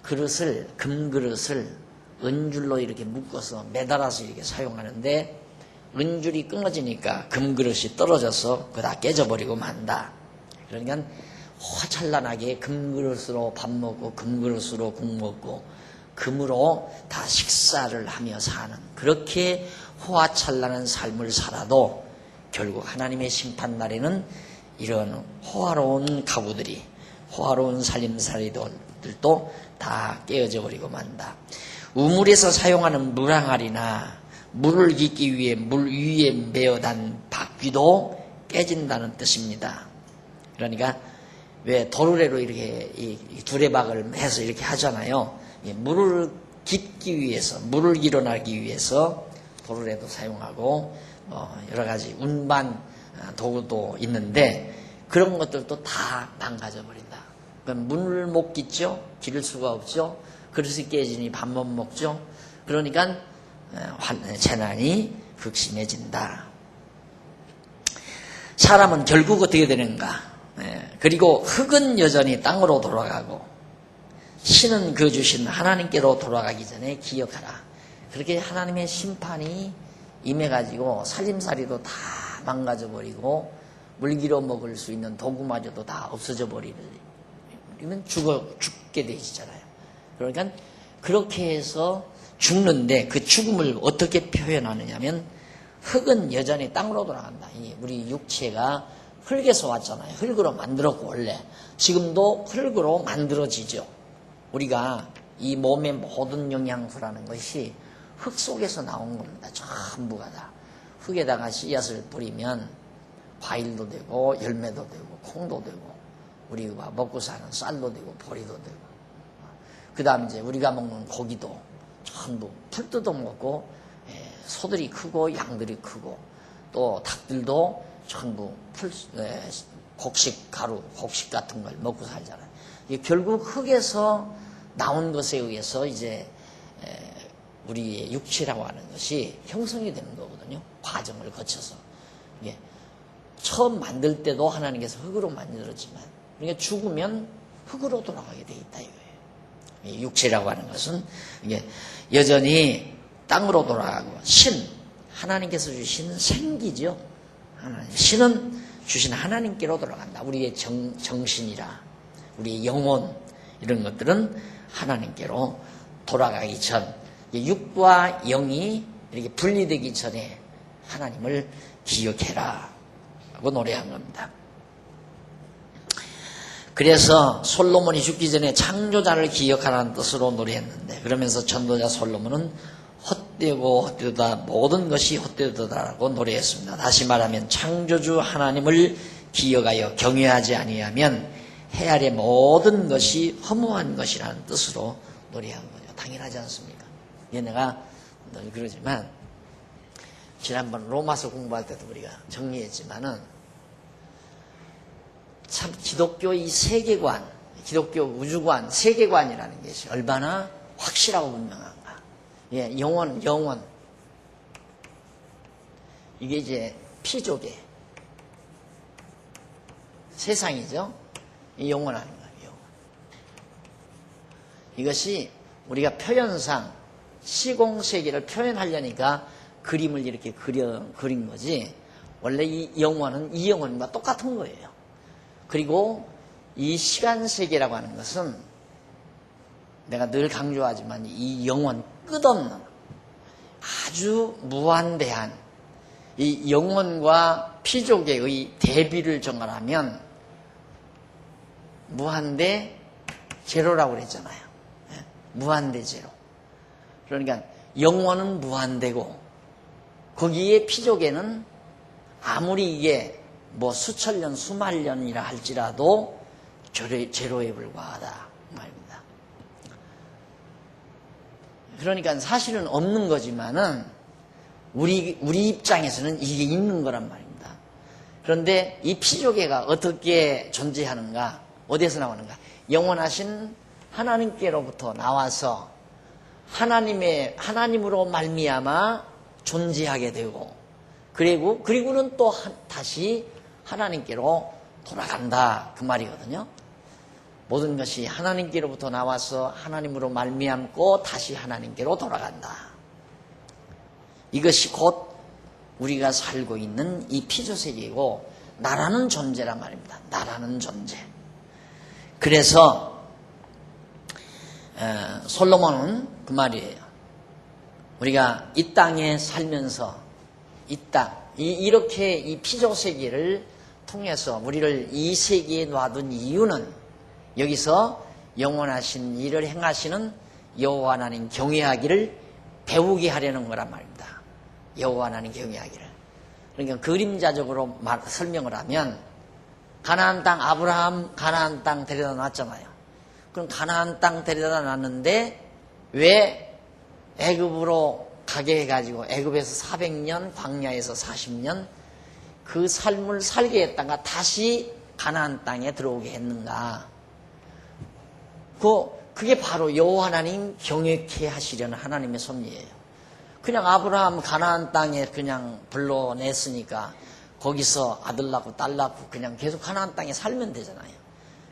금그릇을 은줄로 이렇게 묶어서 매달아서 이렇게 사용하는데 은줄이 끊어지니까 금그릇이 떨어져서 그거 다 깨져버리고 만다. 그러니까 화찬란하게 금그릇으로 밥 먹고 금그릇으로 국 먹고 금으로 다 식사를 하며 사는 그렇게 호화찬란한 삶을 살아도 결국 하나님의 심판날에는 이런 호화로운 가구들이 호화로운 살림살이들도 다 깨어져 버리고 만다. 우물에서 사용하는 물항아리나 물을 깃기 위해 물 위에 메어단 바퀴도 깨진다는 뜻입니다. 그러니까 왜 도르래로 이렇게 이 두레박을 해서 이렇게 하잖아요. 물을 깃기 위해서, 물을 일어나기 위해서 도르래도 사용하고 여러 가지 운반 도구도 있는데 그런 것들도 다 망가져 버린다. 그러니까 물을 못 깃죠. 기를 수가 없죠. 그릇이 깨지니 밥 못 먹죠. 그러니까 재난이 극심해진다. 사람은 결국 어떻게 되는가? 그리고 흙은 여전히 땅으로 돌아가고 신은 그 주신 하나님께로 돌아가기 전에 기억하라. 그렇게 하나님의 심판이 임해가지고 살림살이도 다 망가져버리고 물기로 먹을 수 있는 도구마저도 다 없어져 버리면 죽게 되시잖아요. 그러니까 그렇게 해서 죽는데 그 죽음을 어떻게 표현하느냐면 흙은 여전히 땅으로 돌아간다. 우리 육체가 흙에서 왔잖아요. 흙으로 만들었고 원래 지금도 흙으로 만들어지죠. 우리가 이 몸의 모든 영양소라는 것이 흙 속에서 나온 겁니다. 전부가 다. 흙에다가 씨앗을 뿌리면 과일도 되고 열매도 되고 콩도 되고 우리가 먹고 사는 쌀도 되고 보리도 되고 그 다음 이제 우리가 먹는 고기도 전부 풀 뜯어 먹고 소들이 크고 양들이 크고 또 닭들도 전부 곡식 가루, 곡식 같은 걸 먹고 살잖아요. 이게 결국 흙에서 나온 것에 의해서 이제 우리의 육체라고 하는 것이 형성이 되는 거거든요. 과정을 거쳐서. 이게 처음 만들 때도 하나님께서 흙으로 만들었지만 그러니까 죽으면 흙으로 돌아가게 돼 있다 이거예요. 이 육체라고 하는 것은 이게 여전히 땅으로 돌아가고 하나님께서 주신 생기죠. 신은 주신 하나님께로 돌아간다. 우리의 정신이라 우리의 영혼 이런 것들은 하나님께로 돌아가기 전 육과 영이 이렇게 분리되기 전에 하나님을 기억해라 하고 노래한 겁니다. 그래서 솔로몬이 죽기 전에 창조자를 기억하라는 뜻으로 노래했는데 그러면서 전도자 솔로몬은 헛되고 헛되다 모든 것이 헛되다라고 노래했습니다. 다시 말하면 창조주 하나님을 기억하여 경외하지 아니하면 해 아래 모든 것이 허무한 것이라는 뜻으로 노래한 거죠. 당연하지 않습니까? 얘네가 늘 그러지만 지난번 로마서 공부할 때도 우리가 정리했지만은 참 기독교 이 세계관, 기독교 우주관, 세계관이라는 것이 얼마나 확실하고 분명한가. 예, 영원. 이게 이제 피조계. 세상이죠. 이 영원한 거예요. 이것이 우리가 표현상 시공세계를 표현하려니까 그림을 이렇게 그린 거지 원래 이 영혼은 이 영혼과 똑같은 거예요. 그리고 이 시간세계라고 하는 것은 내가 늘 강조하지만 이 영혼 끝없는 아주 무한대한 이 영혼과 피조계의 대비를 정하라면 무한대 제로라고 그랬잖아요. 무한대 제로. 그러니까 영혼은 무한대고 거기에 피조계는 아무리 이게 뭐 수천 년, 수만 년이라 할지라도 제로에 불과하다 말입니다. 그러니까 사실은 없는 거지만은 우리 입장에서는 이게 있는 거란 말입니다. 그런데 이 피조계가 어떻게 존재하는가? 어디에서 나오는가? 영원하신 하나님께로부터 나와서 하나님으로 말미암아 존재하게 되고 그리고는 또 다시 하나님께로 돌아간다 그 말이거든요. 모든 것이 하나님께로부터 나와서 하나님으로 말미암고 다시 하나님께로 돌아간다. 이것이 곧 우리가 살고 있는 이 피조세계이고 나라는 존재란 말입니다. 나라는 존재. 그래서 솔로몬은 그 말이에요. 우리가 이 땅에 살면서 이렇게 이 피조세계를 통해서 우리를 이 세계에 놔둔 이유는 여기서 영원하신 일을 행하시는 여호와 하나님 경외하기를 배우게 하려는 거란 말입니다. 여호와 하나님 경외하기를. 그러니까 그림자적으로 설명을 하면 가나안 땅, 아브라함 가나안 땅 데려다 놨잖아요. 그럼 가나안 땅 데려다 놨는데 왜 애굽으로 가게 해가지고 애굽에서 400년, 광야에서 40년 그 삶을 살게 했다가 다시 가나안 땅에 들어오게 했는가? 그게 바로 여호와 하나님 경외케 하시려는 하나님의 섭리예요. 그냥 아브라함 가나안 땅에 그냥 불러냈으니까 거기서 아들 낳고 딸 낳고 그냥 계속 가나안 땅에 살면 되잖아요.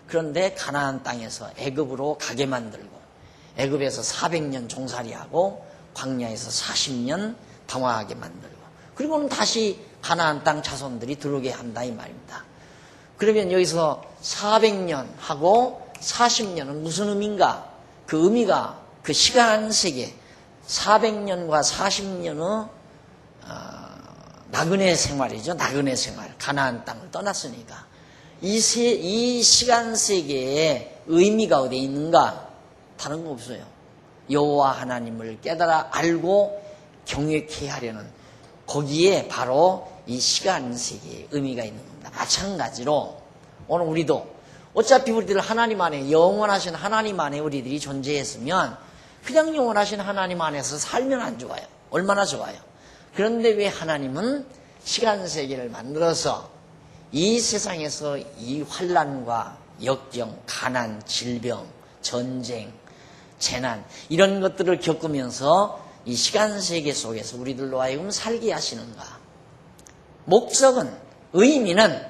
그런데 가나안 땅에서 애굽으로 가게 만들고 애굽에서 400년 종살이하고 광야에서 40년 방황하게 만들고 그리고는 다시 가나안 땅 자손들이 들어오게 한다 이 말입니다. 그러면 여기서 400년 하고 40년은 무슨 의미인가? 그 의미가 그 시간 세계 400년과 40년의 나그네 생활이죠. 나그네 생활. 가나안 땅을 떠났으니까. 이 시간 세계의 의미가 어디에 있는가? 다른 거 없어요. 여호와 하나님을 깨달아 알고 경외케 하려는 거기에 바로 이 시간 세계의 의미가 있는 겁니다. 마찬가지로 오늘 우리도 어차피 우리들 하나님 안에 영원하신 하나님 안에 우리들이 존재했으면 그냥 영원하신 하나님 안에서 살면 안 좋아요. 얼마나 좋아요. 그런데 왜 하나님은 시간 세계를 만들어서 이 세상에서 이 환난과 역경, 가난, 질병, 전쟁, 재난 이런 것들을 겪으면서 이 시간 세계 속에서 우리들로 하여금 살게 하시는가? 목적은, 의미는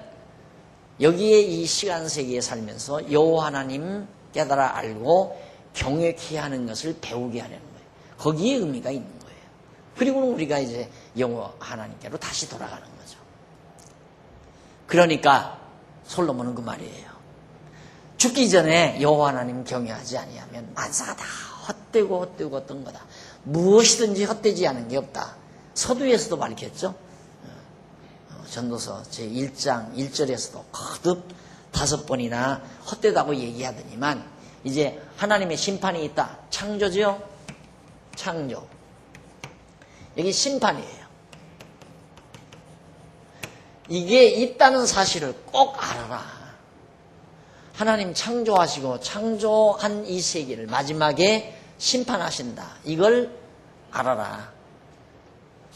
여기에 이 시간 세계에 살면서 여호와 하나님 깨달아 알고 경외케 하는 것을 배우게 하려는 거예요. 거기에 의미가 있는 거예요. 그리고는 우리가 이제 여호와 하나님께로 다시 돌아가는 거죠. 그러니까 솔로몬은 그 말이에요. 죽기 전에 여호와 하나님 경외하지 아니하면 만사가 다 헛되고 어떤 거다. 무엇이든지 헛되지 않은 게 없다. 서두에서도 밝혔죠. 전도서 제1장 1절에서도 거듭 5번이나 헛되다고 얘기하더니만 이제 하나님의 심판이 있다. 창조죠? 창조. 여기 심판이에요. 이게 있다는 사실을 꼭 알아라. 하나님 창조하시고 창조한 이 세계를 마지막에 심판하신다. 이걸 알아라.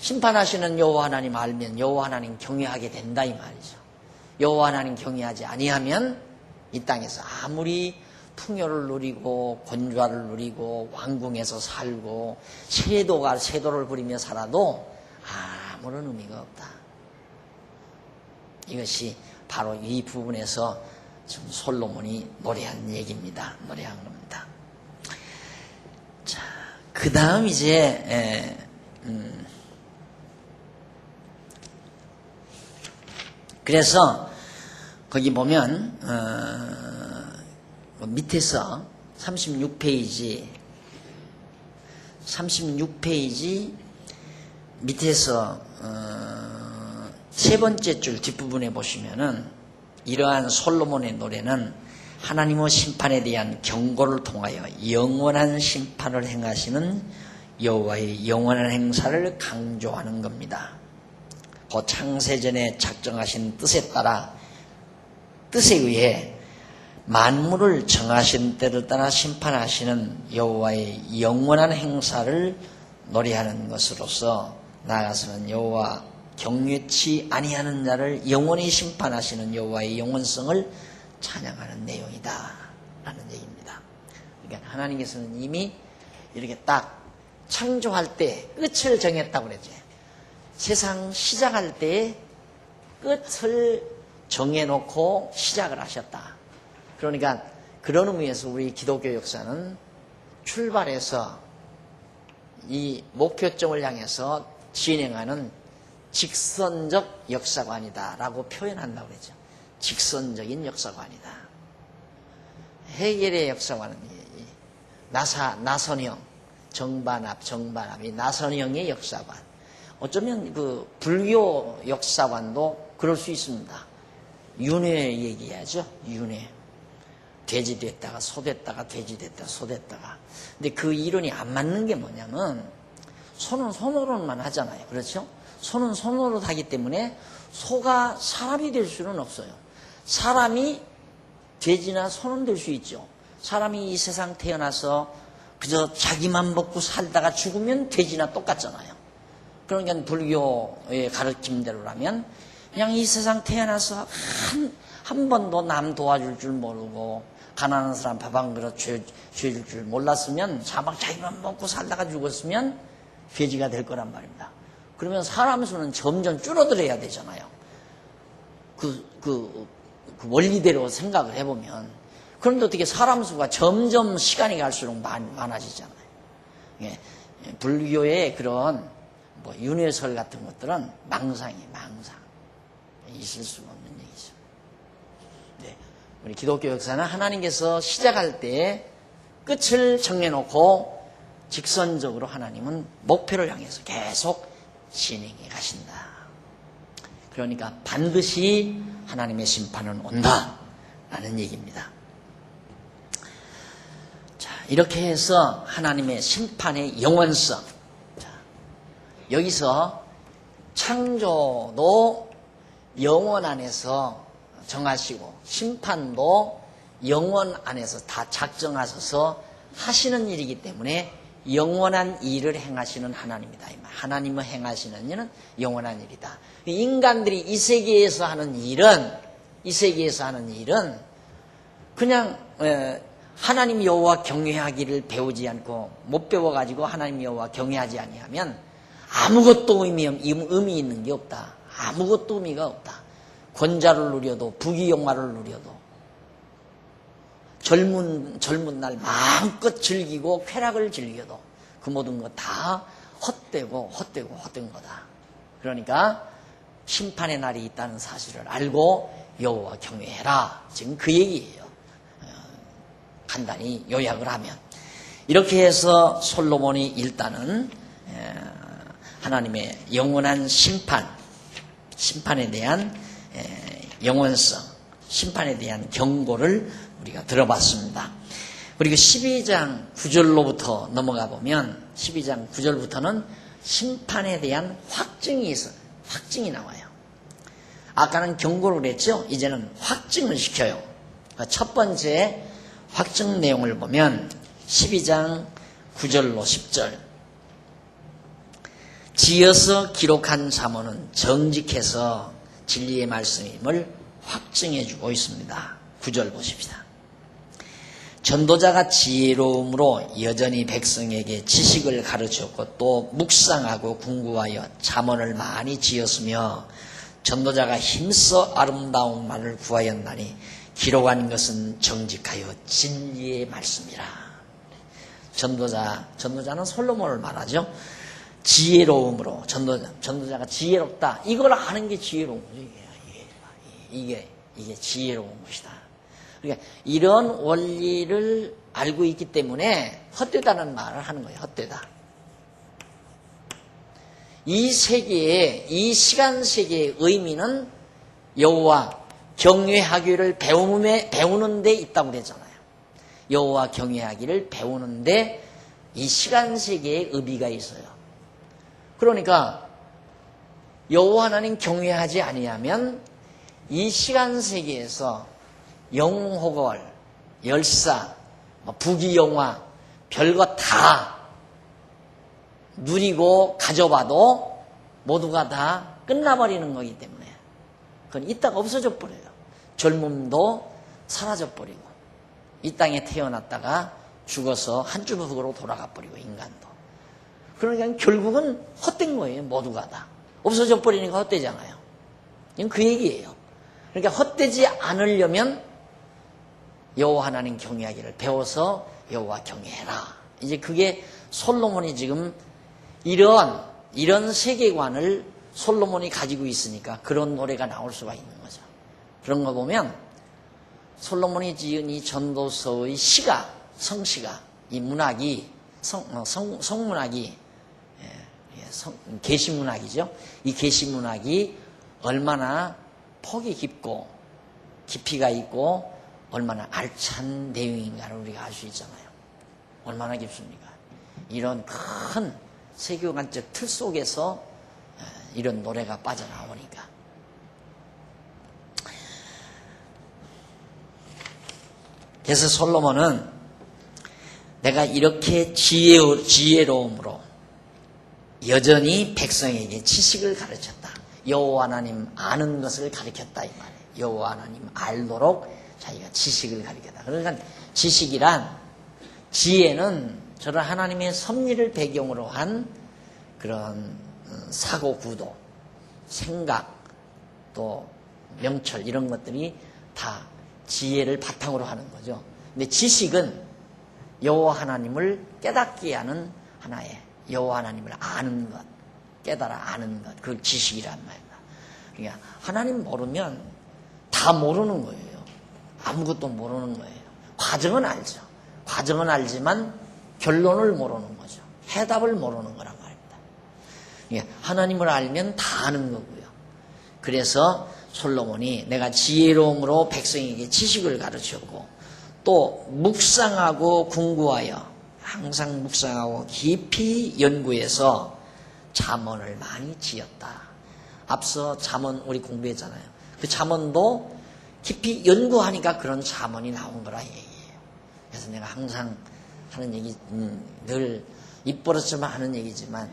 심판하시는 여호와 하나님 알면 여호와 하나님 경외하게 된다 이 말이죠. 여호와 하나님 경외하지 아니하면 이 땅에서 아무리 풍요를 누리고 권좌를 누리고 왕궁에서 살고 세도를 부리며 살아도 아무런 의미가 없다. 이것이 바로 이 부분에서 지금 솔로몬이 노래한 얘기입니다. 노래한 겁니다. 자, 그 다음 이제 그래서 거기 보면 밑에서 36페이지 밑에서 세 번째 줄 뒷부분에 보시면은 이러한 솔로몬의 노래는 하나님의 심판에 대한 경고를 통하여 영원한 심판을 행하시는 여호와의 영원한 행사를 강조하는 겁니다. 그 창세전에 작정하신 뜻에 따라 뜻에 의해 만물을 정하신 때를 따라 심판하시는 여호와의 영원한 행사를 노래하는 것으로서 나아가서는 여호와 경외치 아니하는 자를 영원히 심판하시는 여호와의 영원성을 찬양하는 내용이다 라는 얘기입니다. 그러니까 하나님께서는 이미 이렇게 딱 창조할 때 끝을 정했다고 그랬죠. 세상 시작할 때 끝을 정해놓고 시작을 하셨다. 그러니까 그런 의미에서 우리 기독교 역사는 출발해서 이 목표점을 향해서 진행하는 직선적 역사관이다 라고 표현한다고 그랬죠. 직선적인 역사관이다. 헤겔의 역사관은 나선형, 정반합이 나선형의 역사관. 어쩌면 그 불교 역사관도 그럴 수 있습니다. 윤회 얘기하죠. 윤회. 돼지 됐다가 소 됐다가 돼지 됐다가 소 됐다가. 근데 그 이론이 안 맞는 게 뭐냐면 소는 소노릇만 하잖아요. 그렇죠? 소는 소노릇 하기 때문에 소가 사람이 될 수는 없어요. 사람이 돼지나 소는 될 수 있죠. 사람이 이 세상 태어나서 그저 자기만 먹고 살다가 죽으면 돼지나 똑같잖아요. 그러니까 불교의 가르침대로라면 그냥 이 세상 태어나서 한 번도 남 도와줄 줄 모르고 가난한 사람 밥 한 그릇 줘줄 줄 몰랐으면 자기만 먹고 살다가 죽었으면 돼지가 될 거란 말입니다. 그러면 사람 수는 점점 줄어들어야 되잖아요. 그 원리대로 생각을 해보면. 그런데 어떻게 사람 수가 점점 시간이 갈수록 많아지잖아요. 예, 불교의 그런 윤회설 같은 것들은 망상. 있을 수가 없는 얘기죠. 네, 우리 기독교 역사는 하나님께서 시작할 때 끝을 정해놓고 직선적으로 하나님은 목표를 향해서 계속 진행해 가신다. 그러니까 반드시 하나님의 심판은 온다라는 얘기입니다. 자, 이렇게 해서 하나님의 심판의 영원성. 자, 여기서 창조도 영원 안에서 정하시고 심판도 영원 안에서 다 작정하셔서 하시는 일이기 때문에 영원한 일을 행하시는 하나님이다. 하나님을 행하시는 일은 영원한 일이다. 인간들이 이 세계에서 하는 일은 그냥 하나님 여호와 경외하기를 배우지 않고 못 배워가지고 하나님 여호와 경외하지 아니하면 아무것도 의미 있는 게 없다. 아무것도 의미가 없다. 권자를 누려도 부귀영화를 누려도 젊은 날 마음껏 즐기고 쾌락을 즐겨도 그 모든 것 다 헛된 거다. 그러니까 심판의 날이 있다는 사실을 알고 여호와 경외해라. 지금 그 얘기예요. 간단히 요약을 하면 이렇게 해서 솔로몬이 일단은 하나님의 영원한 심판에 대한 영원성, 심판에 대한 경고를 우리가 들어봤습니다. 그리고 12장 9절로부터 넘어가 보면 12장 9절부터는 심판에 대한 확증이 나와요. 아까는 경고를 했죠. 이제는 확증을 시켜요. 첫 번째 확증 내용을 보면 12장 9절로 10절. 지어서 기록한 잠언은 정직해서 진리의 말씀임을 확증해 주고 있습니다. 9절 보십시다. 전도자가 지혜로움으로 여전히 백성에게 지식을 가르쳤고 또 묵상하고 궁구하여 잠언을 많이 지었으며 전도자가 힘써 아름다운 말을 구하였나니 기록한 것은 정직하여 진리의 말씀이라. 전도자는 솔로몬을 말하죠. 지혜로움으로 전도자가 지혜롭다. 이걸 아는 게 지혜로운 거죠. 이게 지혜로운 것이다. 그러니까 이런 원리를 알고 있기 때문에 헛되다는 말을 하는 거예요. 헛되다. 이 세계의, 이 시간 세계의 의미는 여호와 경외하기를 배우는 데 있다고 그랬잖아요. 여호와 경외하기를 배우는데 이 시간 세계의 의미가 있어요. 그러니까 여호와 하나님 경외하지 아니하면 이 시간 세계에서 영호걸, 열사, 부귀영화 별거 다 누리고 가져봐도 모두가 다 끝나버리는 거기 때문에 그건 이따가 없어져 버려요. 젊음도 사라져 버리고 이 땅에 태어났다가 죽어서 한 주먹으로 돌아가 버리고 인간도. 그러니까 결국은 헛된 거예요. 모두가 다. 없어져 버리니까 헛되잖아요. 이건 그 얘기예요. 그러니까 헛되지 않으려면 여호와 하나님 경외하기를 배워서 여호와 경외해라. 이제 그게 솔로몬이 지금 이런 세계관을 솔로몬이 가지고 있으니까 그런 노래가 나올 수가 있는 거죠. 그런 거 보면 솔로몬이 지은 이 전도서의 시가, 성시가, 이 문학이, 성문학이, 계시문학이죠. 이 계시문학이 얼마나 폭이 깊고 깊이가 있고 얼마나 알찬 내용인가를 우리가 알 수 있잖아요. 얼마나 깊습니까? 이런 큰 세계관적 틀 속에서 이런 노래가 빠져나오니까. 그래서 솔로몬은 내가 이렇게 지혜로움으로 여전히 백성에게 지식을 가르쳤다. 여호와 하나님 아는 것을 가르쳤다 이 말이에요. 여호와 하나님 알도록 자기가 지식을 가르쳤다. 그러니까 지혜는 저런 하나님의 섭리를 배경으로 한 그런 사고 구도, 생각, 또 명철 이런 것들이 다 지혜를 바탕으로 하는 거죠. 근데 지식은 여호와 하나님을 깨닫게 하는 하나의 여호와 하나님을 아는 것, 깨달아 아는 것, 그걸 지식이란 말입니다. 그러니까 하나님 모르면 다 모르는 거예요. 아무것도 모르는 거예요. 과정은 알죠. 과정은 알지만 결론을 모르는 거죠. 해답을 모르는 거란 말입니다. 그러니까 하나님을 알면 다 아는 거고요. 그래서 솔로몬이 내가 지혜로움으로 백성에게 지식을 가르쳤고 또 묵상하고 궁구하여 항상 묵상하고 깊이 연구해서 잠언을 많이 지었다. 앞서 잠언 우리 공부했잖아요. 그 잠언도 깊이 연구하니까 그런 잠언이 나온 거라 얘기예요. 그래서 내가 항상 하는 얘기, 늘 입버릇처럼 하는 얘기지만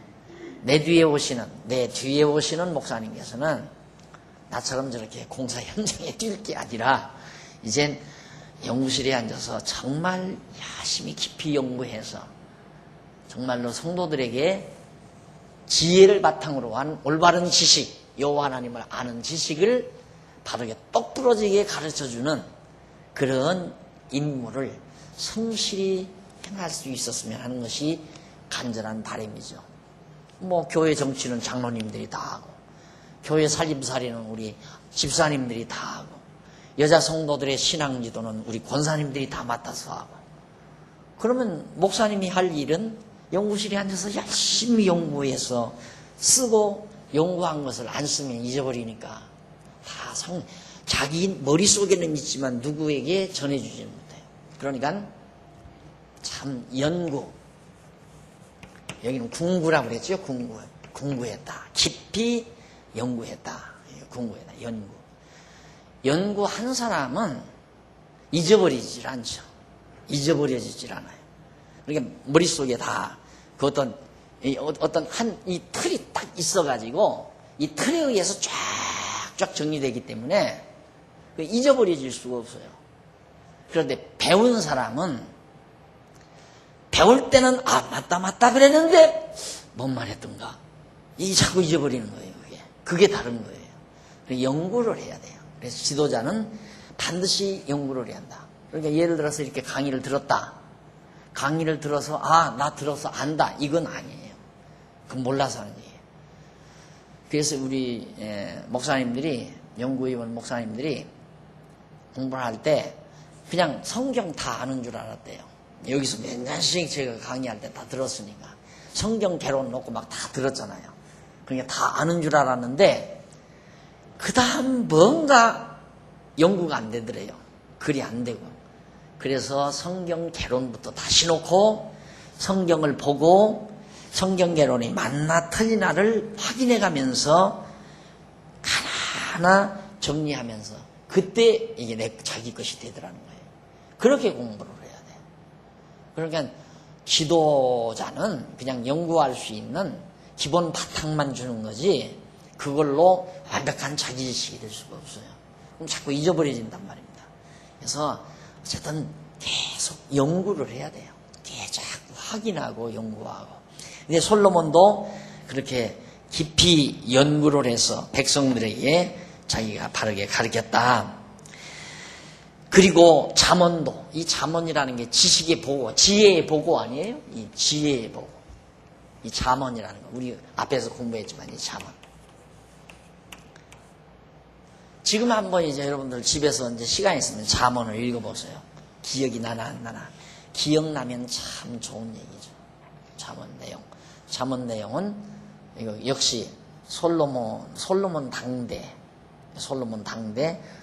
내 뒤에 오시는 목사님께서는 나처럼 저렇게 공사 현장에 뛸 게 아니라 이젠 연구실에 앉아서 정말 열심히 깊이 연구해서 정말로 성도들에게 지혜를 바탕으로 한 올바른 지식, 여호와 하나님을 아는 지식을 바르게 똑부러지게 가르쳐주는 그런 임무를 성실히 행할 수 있었으면 하는 것이 간절한 바람이죠. 교회 정치는 장로님들이 다 하고 교회 살림살이는 우리 집사님들이 다 하고 여자 성도들의 신앙지도는 우리 권사님들이 다 맡아서 하고 그러면 목사님이 할 일은 연구실에 앉아서 열심히 연구해서 쓰고 연구한 것을 안 쓰면 잊어버리니까 다 자기 머릿속에는 있지만 누구에게 전해주지는 못해요. 그러니까 참 연구, 여기는 궁구라고 그랬죠. 궁구했다. 깊이 연구했다. 궁구했다. 연구한 사람은 잊어버리질 않죠. 잊어버려지질 않아요. 그러니까 머릿속에 다 그 어떤 이 틀이 딱 있어가지고 이 틀에 의해서 쫙쫙 정리되기 때문에 잊어버려질 수가 없어요. 그런데 배운 사람은 배울 때는 맞다 그랬는데 뭔 말했던가 이 자꾸 잊어버리는 거예요. 그게 다른 거예요. 연구를 해야 돼요. 그래서 지도자는 반드시 연구를 해야 한다. 그러니까 예를 들어서 이렇게 강의를 들었다. 강의를 들어서 나 들어서 안다. 이건 아니에요. 그건 몰라서 하는 얘기예요. 그래서 우리 목사님들이 연구위원 목사님들이 공부를 할 때 그냥 성경 다 아는 줄 알았대요. 여기서 몇 년씩 제가 강의할 때 다 들었으니까. 성경 개론 놓고 막 다 들었잖아요. 그러니까 다 아는 줄 알았는데 그 다음 뭔가 연구가 안 되더래요. 글이 안 되고. 그래서 성경 개론부터 다시 놓고 성경을 보고 성경 개론이 맞나 틀리나를 확인해 가면서 하나하나 정리하면서 그때 이게 자기 것이 되더라는 거예요. 그렇게 공부를 해야 돼요. 그러니까 지도자는 그냥 연구할 수 있는 기본 바탕만 주는 거지 그걸로 완벽한 자기지식이 될 수가 없어요. 그럼 자꾸 잊어버려진단 말입니다. 그래서 어쨌든 계속 연구를 해야 돼요. 계속 확인하고 연구하고. 근데 솔로몬도 그렇게 깊이 연구를 해서 백성들에게 자기가 바르게 가르쳤다. 그리고 잠언도, 이 잠언이라는 게 지식의 보고, 지혜의 보고 아니에요? 이 지혜의 보고. 이 잠언이라는 거. 우리 앞에서 공부했지만 이 잠언. 지금 한번 이제 여러분들 집에서 이제 시간 있으면 잠언을 읽어보세요. 기억이 나나 안 나나. 기억나면 참 좋은 얘기죠. 잠언 내용. 잠언 내용은 이거 역시 솔로몬 당대,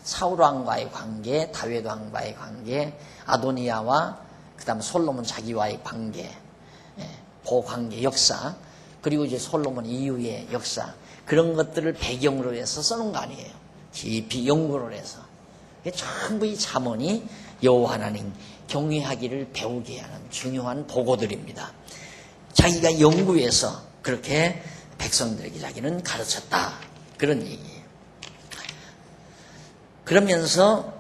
사울 왕과의 관계, 다윗 왕과의 관계, 아도니아와 그다음 솔로몬 자기와의 관계, 그 관계 역사, 그리고 이제 솔로몬 이후의 역사 그런 것들을 배경으로 해서 써놓은 거 아니에요. 깊이 연구를 해서 전부 이 잠언이 여호와 하나님 경외하기를 배우게 하는 중요한 보고들입니다. 자기가 연구해서 그렇게 백성들에게 자기는 가르쳤다. 그런 얘기예요. 그러면서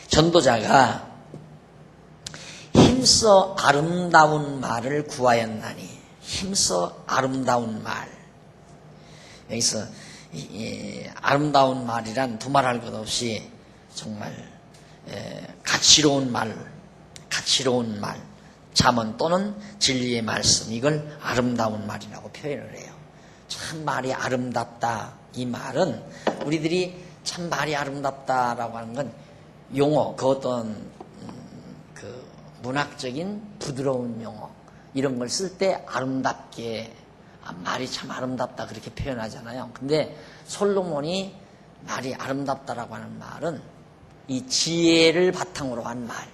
전도자가 힘써 아름다운 말을 구하였나니 힘써 아름다운 말. 여기서 아름다운 말이란 두말할 것 없이 정말 가치로운 말, 잠언 또는 진리의 말씀, 이걸 아름다운 말이라고 표현을 해요. 참 말이 아름답다. 이 말은 우리들이 참 말이 아름답다라고 하는 건 용어, 그 어떤 그 문학적인 부드러운 용어 이런 걸 쓸 때 아름답게 말이 참 아름답다 그렇게 표현하잖아요. 근데 솔로몬이 말이 아름답다라고 하는 말은 이 지혜를 바탕으로 한 말,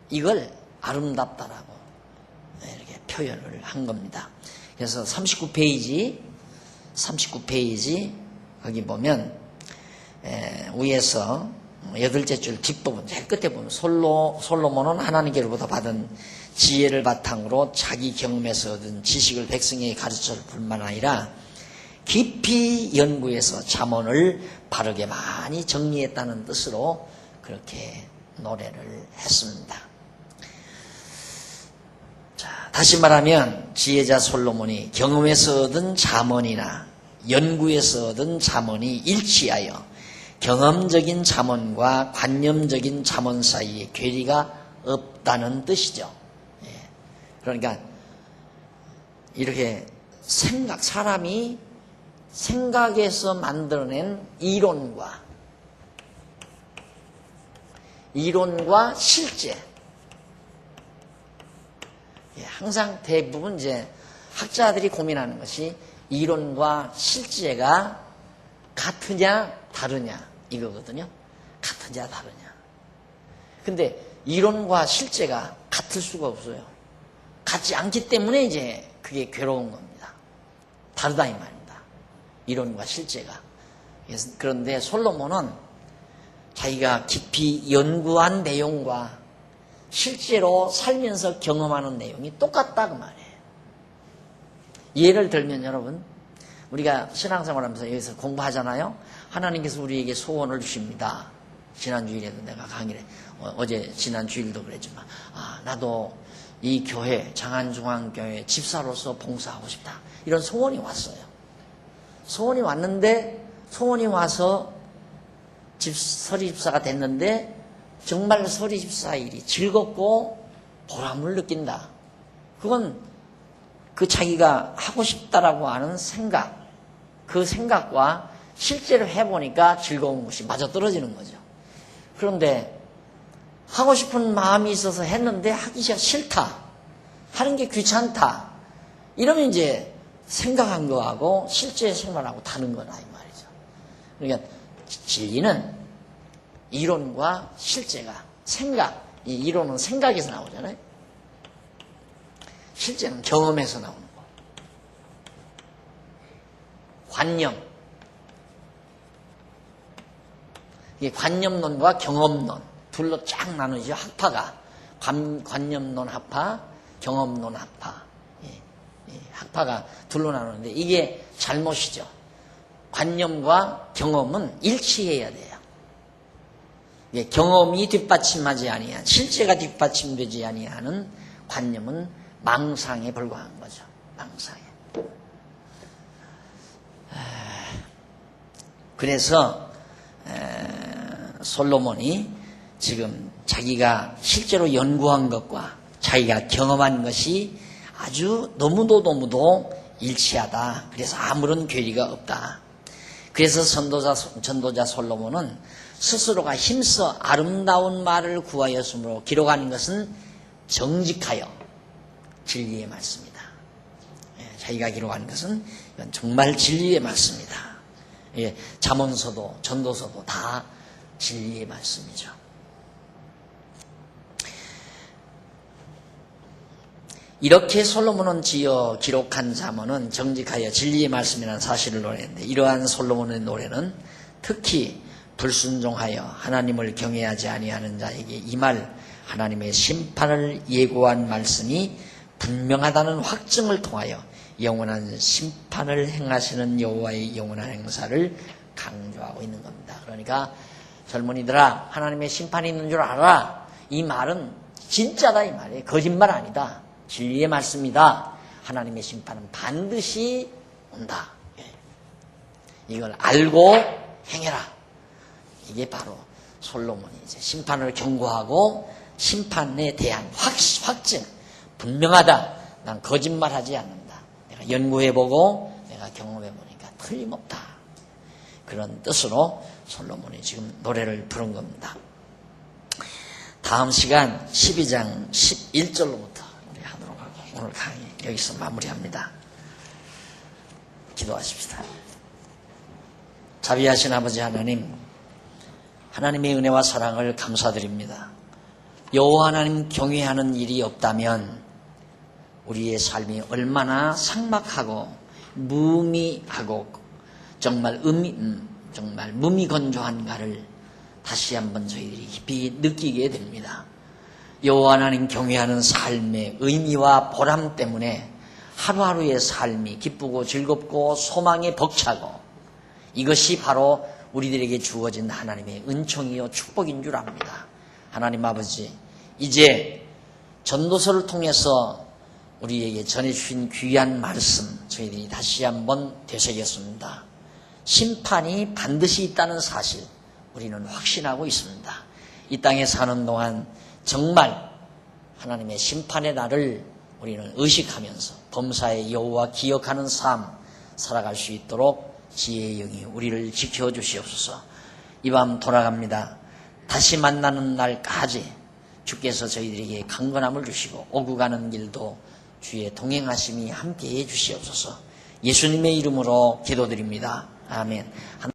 이걸 아름답다라고 이렇게 표현을 한 겁니다. 그래서 39페이지 거기 보면 위에서 8째 줄 뒷부분 제일 끝에 보면 솔로몬은 하나님께로부터 받은 지혜를 바탕으로 자기 경험에서 얻은 지식을 백성에게 가르칠 뿐만 아니라 깊이 연구해서 잠언을 바르게 많이 정리했다는 뜻으로 그렇게 노래를 했습니다. 자, 다시 말하면 지혜자 솔로몬이 경험에서 얻은 잠언이나 연구에서 얻은 잠언이 일치하여 경험적인 잠언과 관념적인 잠언 사이에 괴리가 없다는 뜻이죠. 그러니까 이렇게 사람이 생각에서 만들어낸 이론과 실제, 항상 대부분 이제 학자들이 고민하는 것이 이론과 실제가 같으냐 다르냐 이거거든요. 같으냐 다르냐. 근데 이론과 실제가 같을 수가 없어요. 같지 않기 때문에 이제 그게 괴로운 겁니다. 다르다 이 말입니다. 이론과 실제가. 그런데 솔로몬은 자기가 깊이 연구한 내용과 실제로 살면서 경험하는 내용이 똑같다 그 말이에요. 예를 들면 여러분, 우리가 신앙생활하면서 여기서 공부하잖아요. 하나님께서 우리에게 소원을 주십니다. 지난 주일에도 내가 강의를 어제 지난 주일도 그랬지만 나도 이 교회 장안중앙교회 집사로서 봉사하고 싶다. 이런 소원이 왔어요. 소원이 왔는데 소원이 와서 서리집사가 됐는데 정말 서리집사 일이 즐겁고 보람을 느낀다. 그건 그 자기가 하고 싶다라고 하는 생각, 그 생각과 실제로 해보니까 즐거운 것이 맞아떨어지는 거죠. 그런데 하고 싶은 마음이 있어서 했는데 하기가 싫다, 하는 게 귀찮다, 이러면 이제 생각한 거하고 실제 생활하고 다른 거다 이 말이죠. 그러니까 진리는 이론과 실제가, 생각, 이 이론은 생각에서 나오잖아요. 실제는 경험에서 나오는 거. 관념. 이게 관념론과 경험론 둘로 쫙 나누죠. 학파가 관념론 학파, 경험론 학파. 학파가 둘로 나누는데 이게 잘못이죠. 관념과 경험은 일치해야 돼요. 경험이 뒷받침하지 아니한, 실제가 뒷받침되지 아니하는 관념은 망상에 불과한 거죠. 망상에. 그래서 솔로몬이 지금 자기가 실제로 연구한 것과 자기가 경험한 것이 아주 너무도 일치하다. 그래서 아무런 괴리가 없다. 그래서 전도자 솔로몬은 스스로가 힘써 아름다운 말을 구하였으므로 기록하는 것은 정직하여 진리의 말씀이다. 자기가 기록한 것은 이건 정말 진리의 말씀이다. 잠언서도 전도서도 다 진리의 말씀이죠. 이렇게 솔로몬은 지어 기록한 잠언은 정직하여 진리의 말씀이라는 사실을 노래했는데, 이러한 솔로몬의 노래는 특히 불순종하여 하나님을 경외하지 아니하는 자에게 이 말 하나님의 심판을 예고한 말씀이 분명하다는 확증을 통하여 영원한 심판을 행하시는 여호와의 영원한 행사를 강조하고 있는 겁니다. 그러니까 젊은이들아, 하나님의 심판이 있는 줄 알아. 이 말은 진짜다 이 말이에요. 거짓말 아니다. 진리의 말씀이다. 하나님의 심판은 반드시 온다. 이걸 알고 행해라. 이게 바로 솔로몬이 이제 심판을 경고하고 심판에 대한 확증, 분명하다. 난 거짓말하지 않는다. 내가 연구해보고 내가 경험해보니까 틀림없다. 그런 뜻으로 솔로몬이 지금 노래를 부른 겁니다. 다음 시간 12장 11절로부터 우리 하도록 하고 오늘 강의 여기서 마무리합니다. 기도하십시다. 자비하신 아버지 하나님, 하나님의 은혜와 사랑을 감사드립니다. 여호와 하나님 경외하는 일이 없다면 우리의 삶이 얼마나 삭막하고 무미하고 정말 무미건조한가를 다시 한번 저희들이 깊이 느끼게 됩니다. 여호와 하나님 경외하는 삶의 의미와 보람 때문에 하루하루의 삶이 기쁘고 즐겁고 소망에 벅차고, 이것이 바로 우리들에게 주어진 하나님의 은총이요 축복인 줄 압니다. 하나님 아버지, 이제 전도서를 통해서 우리에게 전해주신 귀한 말씀 저희들이 다시 한번 되새겼습니다. 심판이 반드시 있다는 사실 우리는 확신하고 있습니다. 이 땅에 사는 동안 정말 하나님의 심판의 날을 우리는 의식하면서 범사의 여호와 기억하는 삶 살아갈 수 있도록 지혜의 영이 우리를 지켜주시옵소서. 이 밤 돌아갑니다. 다시 만나는 날까지 주께서 저희들에게 강건함을 주시고 오고 가는 길도 주의 동행하심이 함께해 주시옵소서. 예수님의 이름으로 기도드립니다. 아멘.